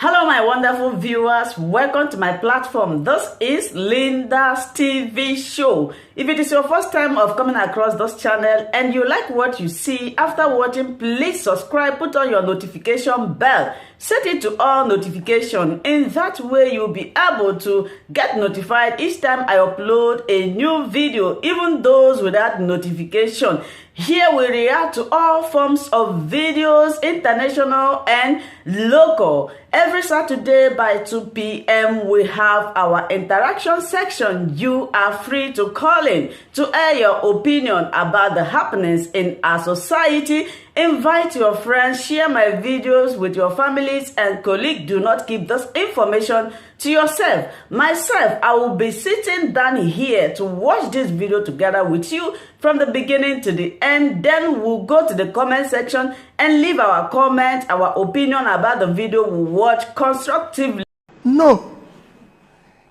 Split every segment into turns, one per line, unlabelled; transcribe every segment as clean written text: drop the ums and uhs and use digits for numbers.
Hello my wonderful viewers, welcome to my platform. This is Linda's TV show. If it is your first time of coming across this channel and you like what you see after watching, please subscribe, put on your notification bell, set it to all notification. In that way you'll be able to get notified each time I upload a new video, even those without notification. Here we react to all forms of videos, international and local. Every Saturday by 2 p.m. we have our interaction section. You are free to call in to air your opinion about the happenings in our society. Invite your friends, share my videos with your families and colleagues. Do not keep this information to yourself. Myself, I will be sitting down here to watch this video together with you from the beginning to the end. Then we'll go to the comment section and leave our comment, our opinion about the video we watch constructively.
No.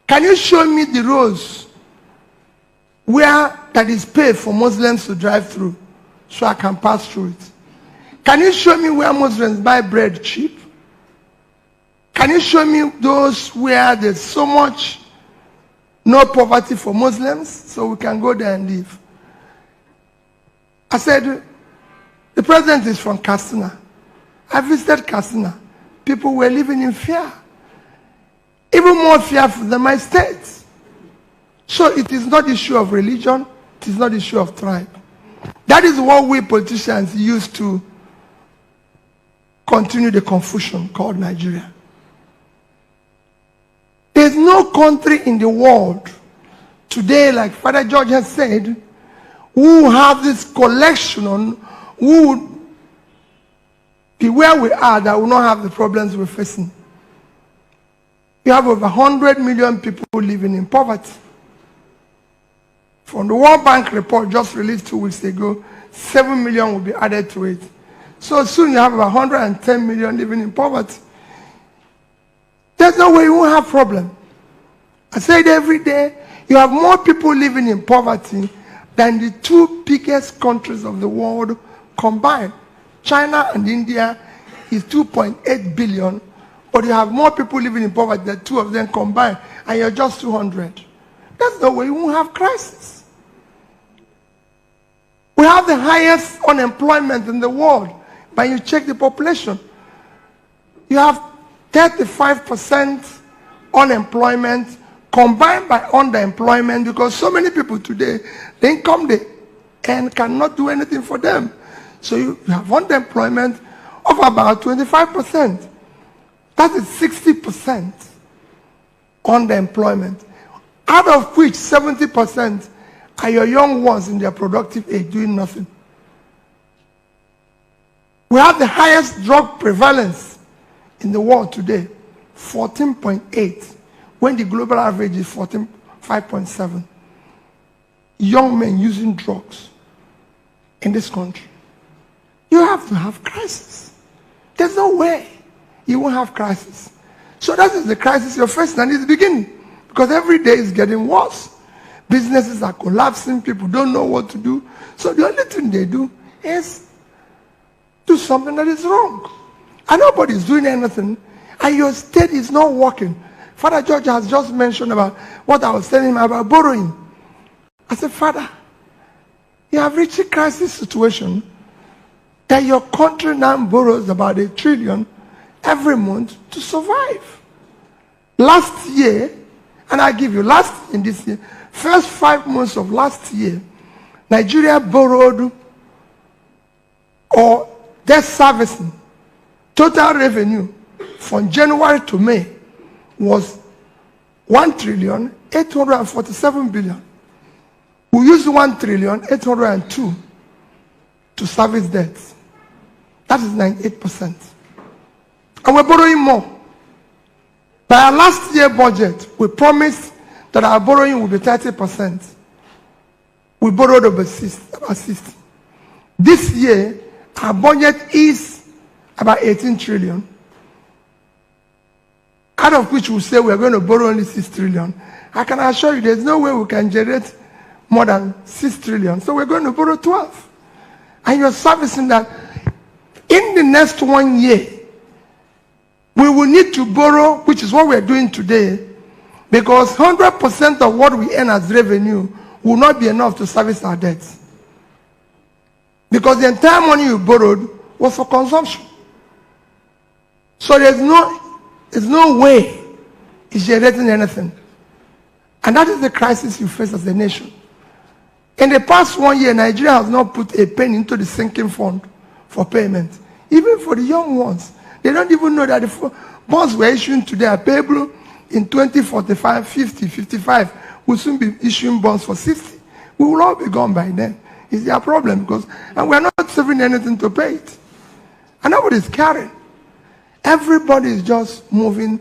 Can you show me the roads where that is paid for Muslims to drive through so I can pass through it? Can you show me where Muslims buy bread cheap? Can you show me those where there's so much no poverty for Muslims so we can go there and live? I said, the president is from Katsina. I visited Katsina. People were living in fear. Even more fearful than my state. So it is not issue of religion. It is not issue of tribe. That is what we politicians use to continue the confusion called Nigeria. There is no country in the world today, like Father George has said, who have this collection, who would be where we are, that will not have the problems we're facing. We have over 100 million people living in poverty. From the World Bank report just released 2 weeks ago, 7 million will be added to it. So soon you have about 110 million living in poverty. There's no way you won't have problem. I say it every day, you have more people living in poverty than the 2 biggest countries of the world combined. China and India is 2.8 billion, but you have more people living in poverty than 2 of them combined, and you're just 200. That's no way you won't have crisis. We have the highest unemployment in the world. But you check the population, you have 35% unemployment combined by underemployment, because so many people today, the income they earn cannot do anything for them. So you have underemployment of about 25%. That is 60% underemployment, out of which 70% are your young ones in their productive age doing nothing. We have the highest drug prevalence in the world today, 14.8, when the global average is 5.7. Young men using drugs in this country. You have to have crisis. There's no way you won't have crisis. So that is the crisis you're facing, and it's beginning, because every day is getting worse. Businesses are collapsing, people don't know what to do. So the only thing they do is do something that is wrong. And nobody is doing anything, and your state is not working. Father George has just mentioned about what I was telling him about borrowing. I said, Father, you have reached a crisis situation that your country now borrows about $1 trillion every month to survive. Last year, and I give you in this year, first 5 months of last year, Nigeria borrowed, or debt servicing, total revenue from January to May was $1,847 billion. We used $1,802 to service debts. That is 98%. And we're borrowing more. By our last year budget, we promised that our borrowing will be 30%. We borrowed about 60. This year, our budget is about 18 trillion, out of which we say we're going to borrow only 6 trillion. I can assure you there's no way we can generate more than 6 trillion. So we're going to borrow 12. And you're servicing that. In the next 1 year, we will need to borrow, which is what we're doing today, because 100% of what we earn as revenue will not be enough to service our debts. Because the entire money you borrowed was for consumption. So there's no way it's generating anything. And that is the crisis you face as a nation. In the past 1 year, Nigeria has not put a penny into the sinking fund for payment. Even for the young ones. They don't even know that the bonds we're issuing today are payable in 2045, 50, 55. We'll soon be issuing bonds for 60. We will all be gone by then. It's their problem, and we're not saving anything to pay it. And nobody's caring. Everybody is just moving.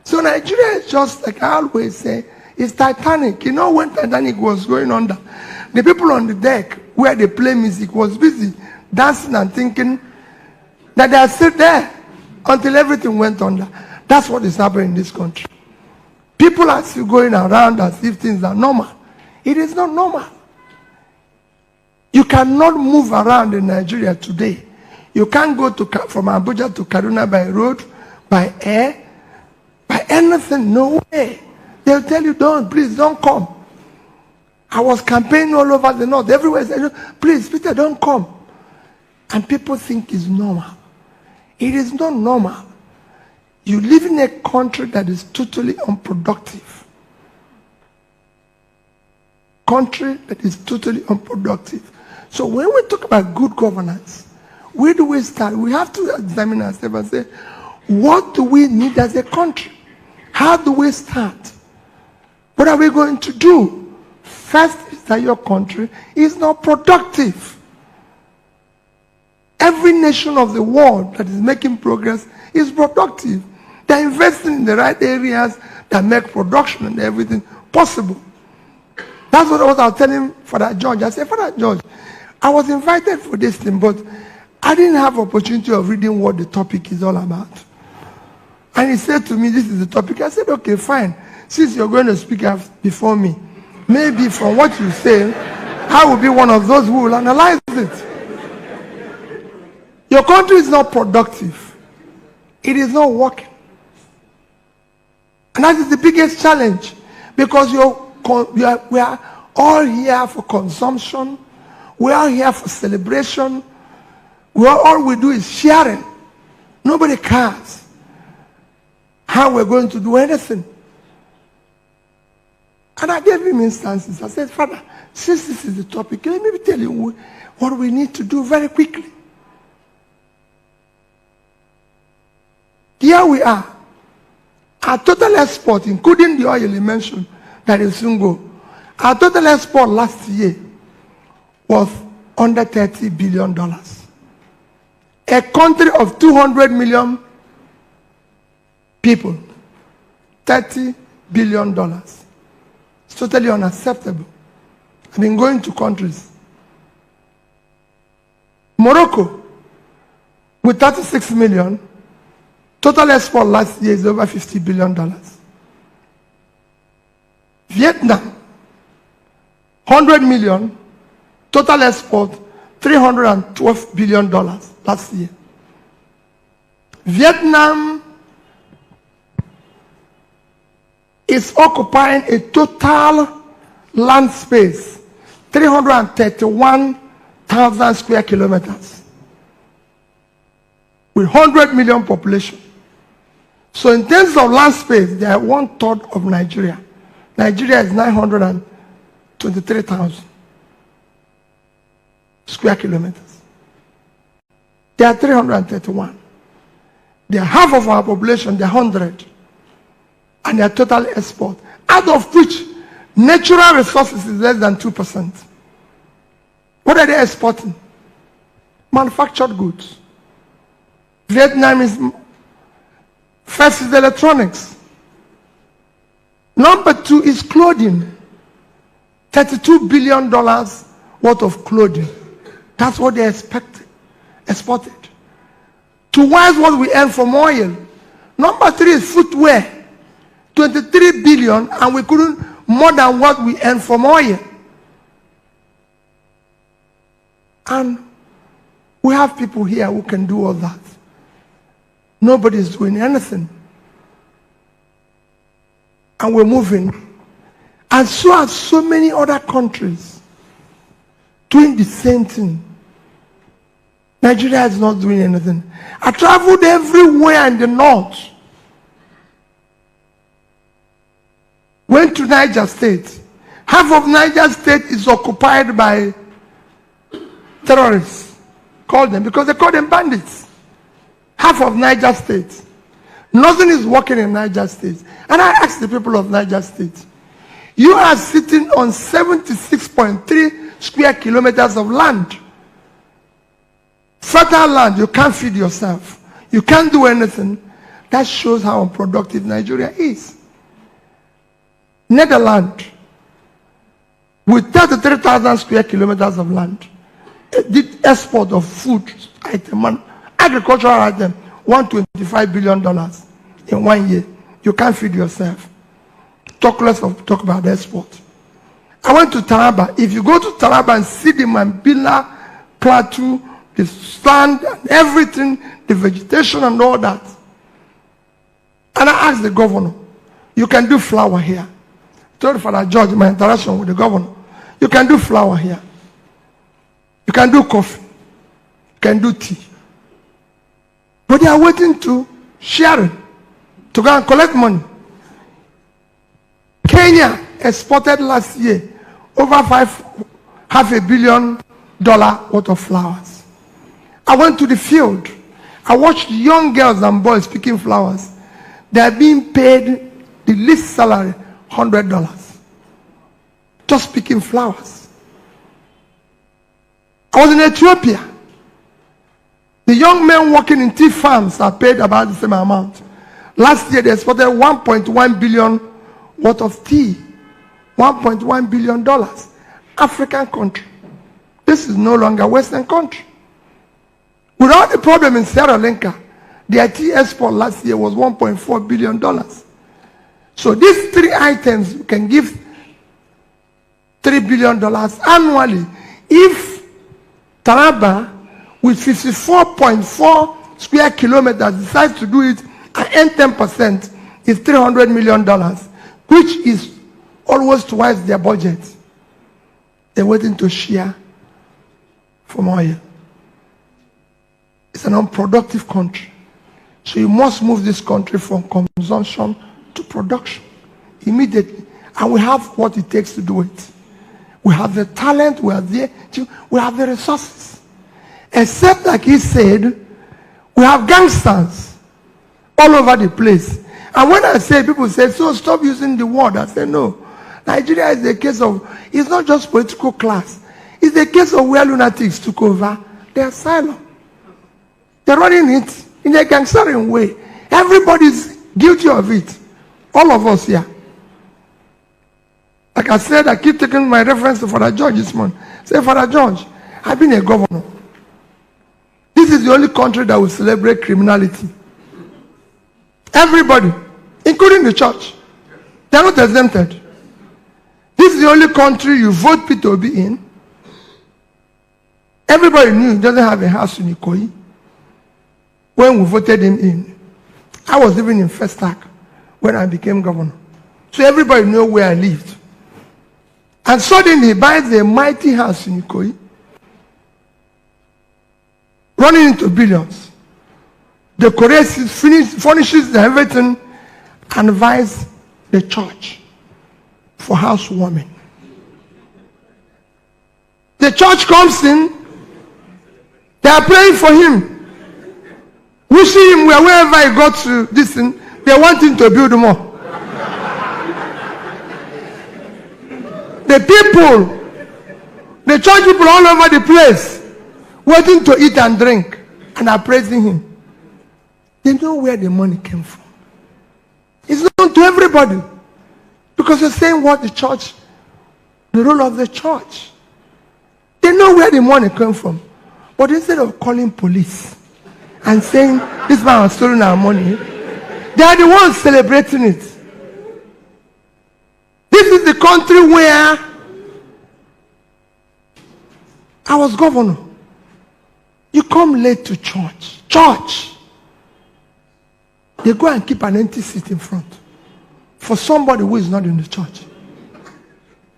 So Nigeria is just, like I always say, it's Titanic. You know, when Titanic was going under, the people on the deck where they play music was busy dancing and thinking that they are still there until everything went under. That's what is happening in this country. People are still going around as if things are normal. It is not normal. You cannot move around in Nigeria today. You can't go from Abuja to Kaduna by road, by air, by anything. No way. They'll tell you, please don't come. I was campaigning all over the north. Everywhere said, please, Peter, don't come. And people think it's normal. It is not normal. You live in a country that is totally unproductive. Country that is totally unproductive. So when we talk about good governance, where do we start? We have to examine ourselves and say, what do we need as a country? How do we start? What are we going to do? First is that your country is not productive. Every nation of the world that is making progress is productive. They're investing in the right areas that make production and everything possible. That's what I was telling Father George. I said, Father George, I was invited for this thing, but I didn't have opportunity of reading what the topic is all about. And he said to me, this is the topic. I said, okay, fine. Since you're going to speak before me, maybe from what you say, I will be one of those who will analyze it. Your country is not productive. It is not working. And that is the biggest challenge, because we are all here for consumption. We are here for celebration. All we do is sharing. Nobody cares how we're going to do anything. And I gave him instances. I said, Father, since this is the topic, let me tell you what we need to do very quickly. Here we are. Our total export, including the oil you mentioned, that is soon go. Our total export last year was under $30 billion. A country of 200 million people, $30 billion. It's totally unacceptable. I've been going to countries. Morocco, with 36 million, total export last year is over $50 billion. Vietnam, 100 million, total export $312 billion last year. Vietnam is occupying a total land space, 331,000 square kilometers, with 100 million population. So in terms of land space, they are 1/3 of Nigeria. Nigeria is 923,000 square kilometers. They are 331. They are half of our population, they are 100. And their total export, out of which natural resources is less than 2%. What are they exporting? Manufactured goods. Vietnam is first is electronics. Number 2 is clothing. $32 billion worth of clothing. That's what they exported. Twice what we earn from oil. Number 3 is footwear. 23 billion, and we couldn't more than what we earn from oil. And we have people here who can do all that. Nobody's doing anything. And we're moving. And so are so many other countries doing the same thing. Nigeria is not doing anything. I traveled everywhere in the north. Went to Niger State. Half of Niger State is occupied by terrorists. Call them, because they call them bandits. Half of Niger State. Nothing is working in Niger State. And I asked the people of Niger State, you are sitting on 76.3 square kilometers of land. Fertile land, you can't feed yourself. You can't do anything. That shows how unproductive Nigeria is. Netherlands, with 33,000 square kilometers of land, did export of food item and agricultural item, $125 billion in 1 year. You can't feed yourself. Talk less of talk about export. I went to Taraba. If you go to Taraba and see the Mambila plateau, the sand and everything, the vegetation and all that. And I asked the governor, you can do flour here. I told Father George, my interaction with the governor, you can do flour here. You can do coffee. You can do tea. But they are waiting to share it, to go and collect money. Kenya exported last year over $500 million worth of flowers. I went to the field. I watched young girls and boys picking flowers. They are being paid the least salary, $100. Just picking flowers. I was in Ethiopia. The young men working in tea farms are paid about the same amount. Last year they exported $1.1 billion worth of tea. $1.1 billion. African country. This is no longer Western country. With all the problem in Sri Lanka, their tea export last year was $1.4 billion. So these three items can give $3 billion annually. If Taraba, with 54.4 square kilometers, decides to do it and earn 10%, is $300 million, which is always twice their budget. They're waiting to share from oil. It's an unproductive country. So you must move this country from consumption to production immediately. And we have what it takes to do it. We have the talent, we have the resources. Except, like he said, we have gangsters all over the place. And when I say, people say, so stop using the word. I say, no. Nigeria is a case of, it's not just political class. It's a case of where lunatics took over the asylum. They're running it in a gangstering way. Everybody's guilty of it. All of us here. Like I said, I keep taking my reference to Father George this morning. Say, Father George, I've been a governor. This is the only country that will celebrate criminality. Everybody, including the church. They're not exempted. This is the only country you vote Peter Obi in. Everybody knew he doesn't have a house in Ikoyi. When we voted him in, I was living in Festac when I became governor. So everybody knew where I lived. And suddenly he buys a mighty house in Ikoyi, running into billions. Decorates it, furnishes everything, and buys the church for housewarming. The church comes in, they are praying for him. We see him wherever he got to this thing, they want him to build more. The people, the church people all over the place, waiting to eat and drink, and are praising him. They know where the money came from. It's known to everybody. Because they're saying what the church, the role of the church. They know where the money came from. But instead of calling police and saying, this man has stolen our money, they are the ones celebrating it. This is the country where I was governor. You come late to church. Church. they go and keep an empty seat in front for somebody who is not in the church.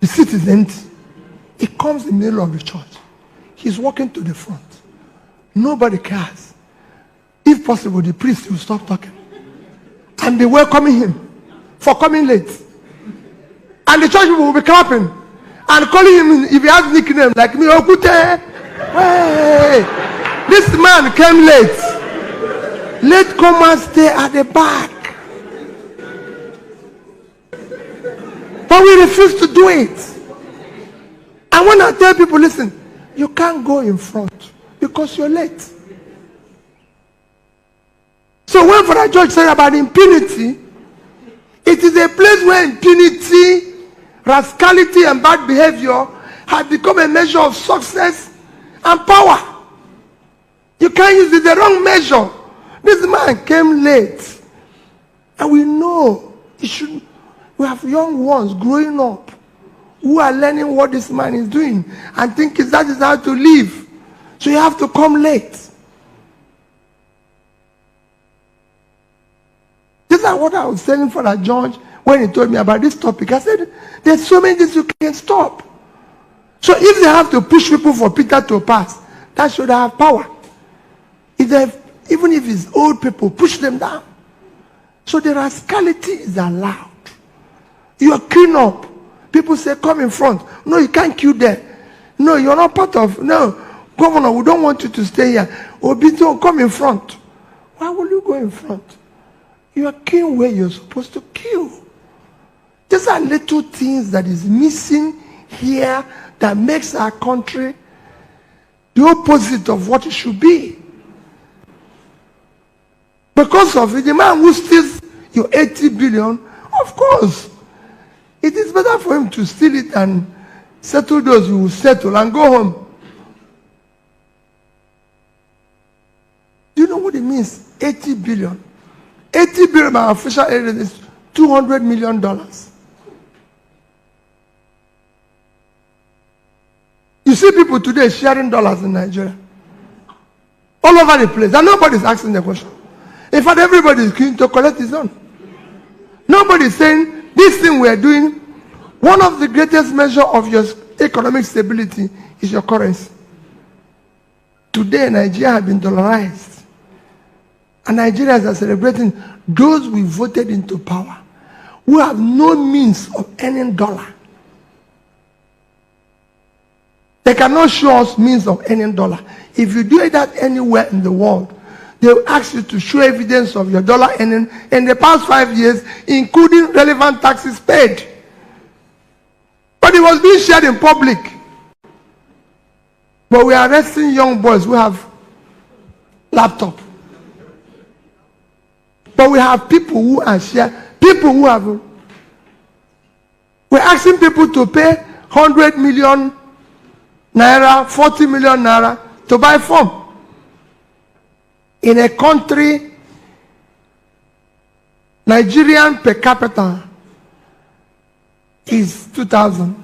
The seat is empty. He comes in the middle of the church. He's walking to the front. Nobody cares. If possible, the priest will stop talking and be welcoming him for coming late. And the church people will be clapping and calling him, if he has nickname like me, Okute. Hey, this man came late. Let come and stay at the back. But we refuse to do it. And when I tell people, listen, you can't go in front because you're late. So when Father George said about impunity, it is a place where impunity, rascality, and bad behavior have become a measure of success and power. You can't use it the wrong measure. This man came late. And we know we have young ones growing up who are learning what this man is doing and think that is how to live. So you have to come late. This is what I was telling Father George when he told me about this topic. I said, there's so many things you can't stop. So if they have to push people for Peter to pass, that should have power. Even if it's old people, push them down. So the rascality is allowed. You are clean up. People say, come in front. No, you can't queue there. No, you're not part of. No, Governor, we don't want you to stay here. Obito, come in front. Why will you go in front? You are queuing where you're supposed to queue. These are little things that is missing here that makes our country the opposite of what it should be. Because of it, the man who steals your 80 billion, of course, it is better for him to steal it and settle those who will settle and go home. Do you know what it means? 80 billion. 80 billion by official area is $200 million. You see people today sharing dollars in Nigeria. All over the place. And nobody's asking the question. In fact, everybody is keen to collect his own. Nobody is saying, this thing we are doing, one of the greatest measures of your economic stability is your currency. Today, Nigeria has been dollarized. And Nigerians are celebrating those we voted into power who have no means of earning dollar. They cannot show us means of earning dollar. If you do that anywhere in the world, they will ask you to show evidence of your dollar earning in the past 5 years, including relevant taxes paid. But it was being shared in public. But we are arresting young boys who have laptop. But we have people who are people who have. We're asking people to pay 100 million naira, 40 million naira to buy form. In a country, Nigerian per capita is 2,000.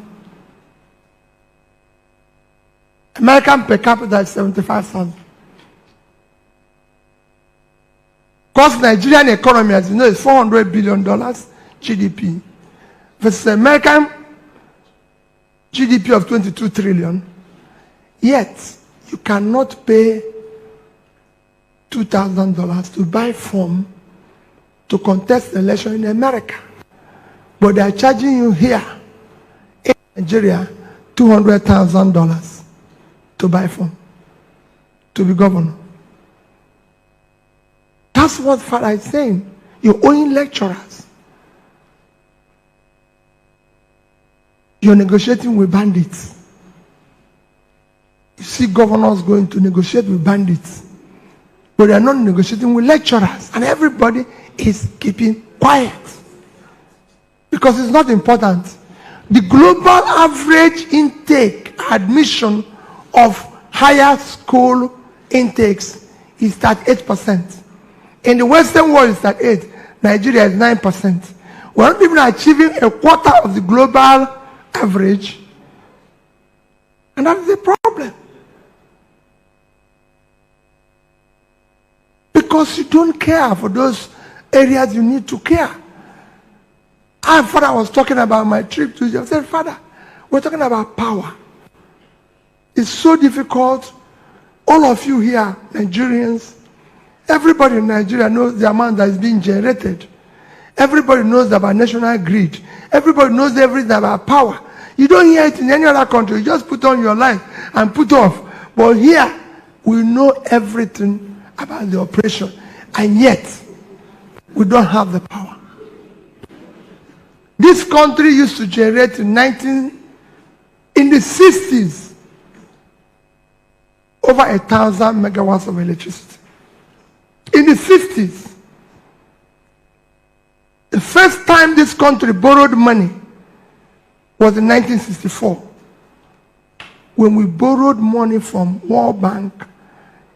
American per capita is 75,000. Because Nigerian economy, as you know, is $400 billion GDP versus American GDP of 22 trillion. Yet, you cannot pay $2,000 to buy form to contest the election in America. But they are charging you here in Nigeria $200,000 to buy form, to be governor. That's what Father is saying. You're owing lecturers. You're negotiating with bandits. You see governors going to negotiate with bandits. But they are not negotiating with lecturers. And everybody is keeping quiet. Because it's not important. The global average intake admission of higher school intakes is 38%. In the Western world, it's at 8%. Nigeria is 9%. We're not even achieving a quarter of the global average. And that is a problem. Because you don't care for those areas you need to care. Father was talking about my trip to Egypt. I said, Father, we're talking about power. It's so difficult. All of you here, Nigerians, everybody in Nigeria knows the amount that is being generated. Everybody knows about national grid. Everybody knows everything about power. You don't hear it in any other country. You just put on your light and put off. But here, we know everything about the operation. And yet, we don't have the power. This country used to generate in the 60s over 1,000 megawatts of electricity. In the 60s, the first time this country borrowed money was in 1964, when we borrowed money from World Bank,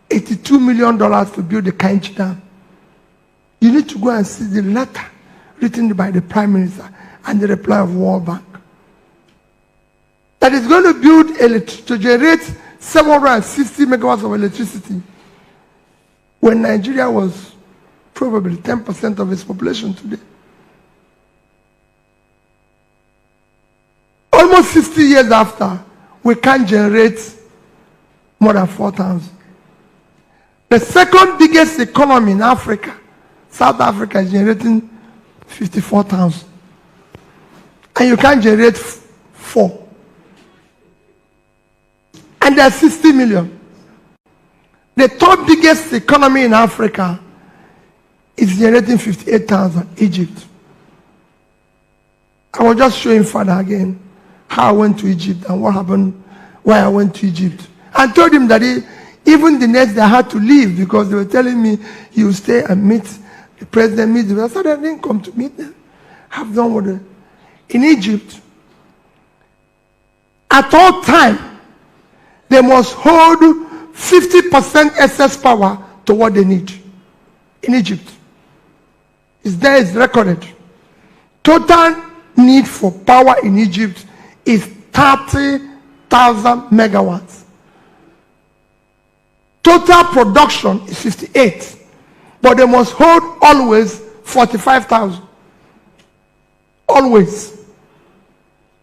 $82 million to build the Kainchi Dam. You need to go and see the letter written by the Prime Minister and the reply of World Bank. That is going to build to generate 760 megawatts of electricity when Nigeria was probably 10% of its population today. Almost 60 years after, we can't generate more than 4,000. The second biggest economy in Africa, South Africa, is generating 54,000. And you can't generate 4. And there's 60 million. The third biggest economy in Africa is generating 58,000, Egypt. I was just showing Father again how I went to Egypt and what happened, why I went to Egypt. I told him that even the next day I had to leave because they were telling me, you stay and meet the president. I said, I didn't come to meet them. I've done what in Egypt, at all time, they must hold 50% excess power to what they need. In Egypt. It's recorded. Total need for power in Egypt is 30,000 megawatts. Total production is 58. But they must hold always 45,000. Always.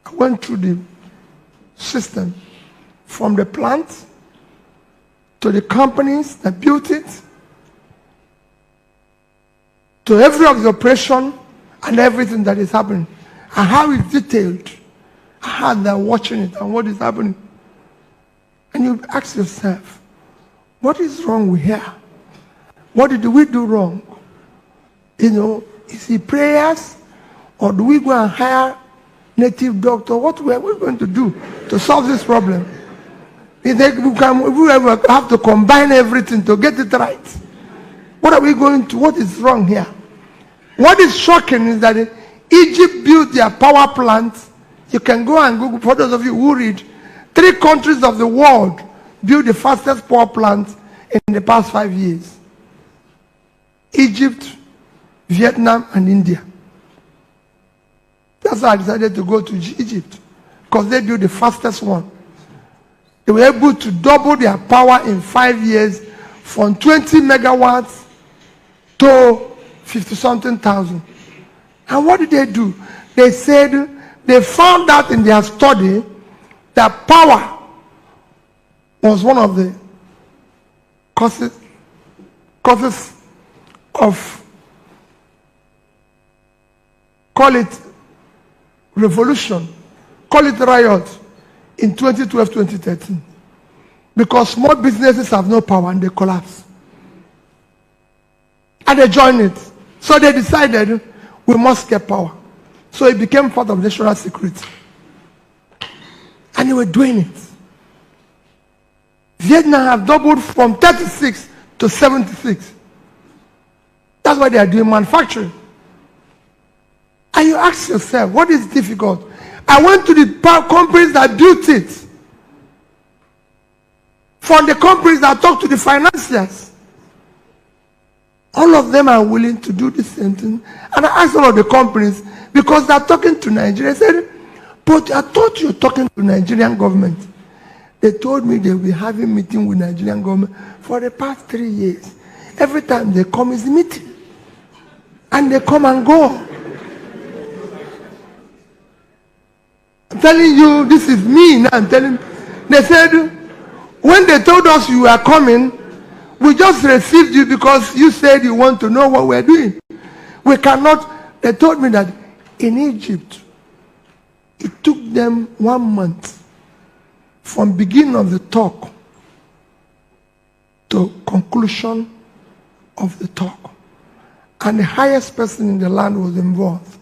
I went through the system from the plant to the companies that built it to every of the operation and everything that is happening and how it's detailed, how they're watching it and what is happening. And you ask yourself, what is wrong with here? What did we do wrong? You know, is it prayers? Or do we go and hire native doctor? What are we going to do to solve this problem? We have to combine everything to get it right. What are we going to? What is wrong here? What is shocking is that Egypt built their power plant. You can go and Google, for those of you who read, 3 countries of the world built the fastest power plant in the past 5 years. Egypt, Vietnam, and India. That's why I decided to go to Egypt, because they built the fastest one. They were able to double their power in 5 years from 20 megawatts to 50-something thousand. And what did they do? They said they found out in their study that power was one of the causes of, call it revolution, call it riot in 2012-2013. Because small businesses have no power and they collapse. And they joined it. So they decided we must get power. So it became part of national security. And they were doing it. Vietnam have doubled from 36 to 76. That's why they are doing manufacturing. And you ask yourself, what is difficult? I went to the companies that built it. From the companies that talk to the financiers. All of them are willing to do the same thing. And I asked all of the companies, because they're talking to Nigeria. I said, but I thought you were talking to Nigerian government. They told me they'll be having meeting with Nigerian government for the past 3 years. Every time they come is meeting. And they come and go. I'm telling you, this is me now. I'm telling. They said, when they told us you were coming, we just received you because you said you want to know what we're doing. We cannot. They told me that in Egypt, it took them 1 month from beginning of the talk to conclusion of the talk. And the highest person in the land was involved.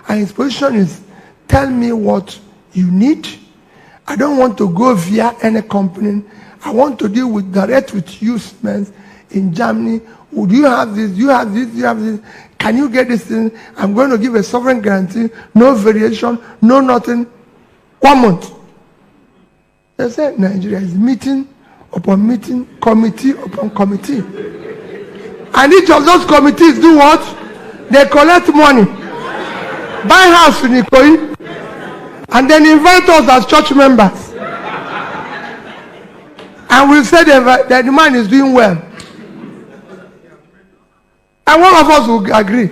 And his position is, tell me what you need. I don't want to go via any company. I want to deal with direct with you men in Germany. Would you have this? You have this? You have this? Can you get this thing? I'm going to give a sovereign guarantee, no variation, no nothing. 1 month. They said Nigeria is meeting upon meeting, committee upon committee. And each of those committees do what? They collect money, buy house in Ikoyi, and then invite us as church members. And we'll say that the man is doing well. And one of us will agree.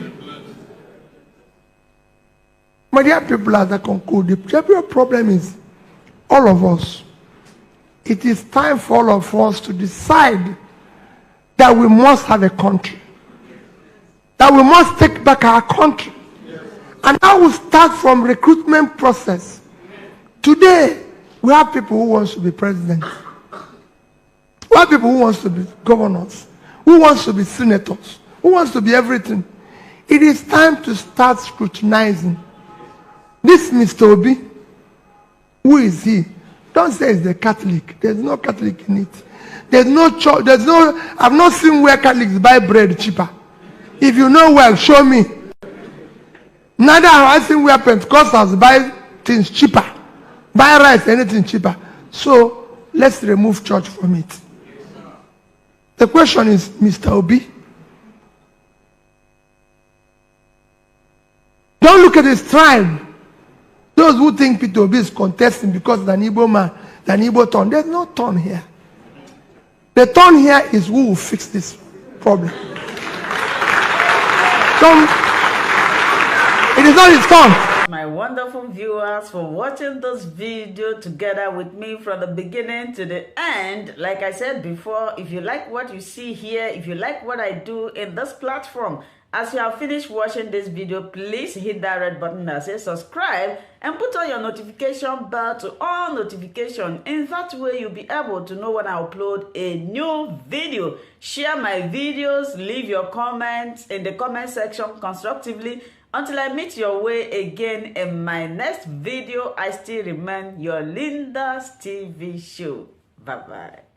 My dear people, as I conclude, the real problem is all of us. It is time for all of us to decide that we must have a country. That we must take back our country. And that will start from recruitment process. Today, we have people who want to be president. We have people who want to be governors. Who wants to be senators. Who wants to be everything. It is time to start scrutinizing. This Mr. Obi, who is he? Don't say he's a Catholic. There's no Catholic in it. There's no church. I've not seen where Catholics buy bread cheaper. If you know well, show me. Neither have I seen where Pentecostals buy things cheaper. Buy rice, anything cheaper. So, let's remove church from it. The question is, Mr. Obi, don't look at his tribe. Those who think Peter Obi is contesting because of an Igbo man, an Igbo turn. There's no turn here. The turn here is who will fix this problem. So, it is not his turn.
My wonderful viewers, for watching this video together with me from the beginning to the end. Like I said before, if you like what you see here, if you like what I do in this platform, as you have finished watching this video, please hit that red button that says subscribe and put on your notification bell to all notification. In that way, you'll be able to know when I upload a new video. Share my videos, leave your comments in the comment section constructively. Until I meet your way again in my next video, I still remain your Linda's TV show. Bye-bye.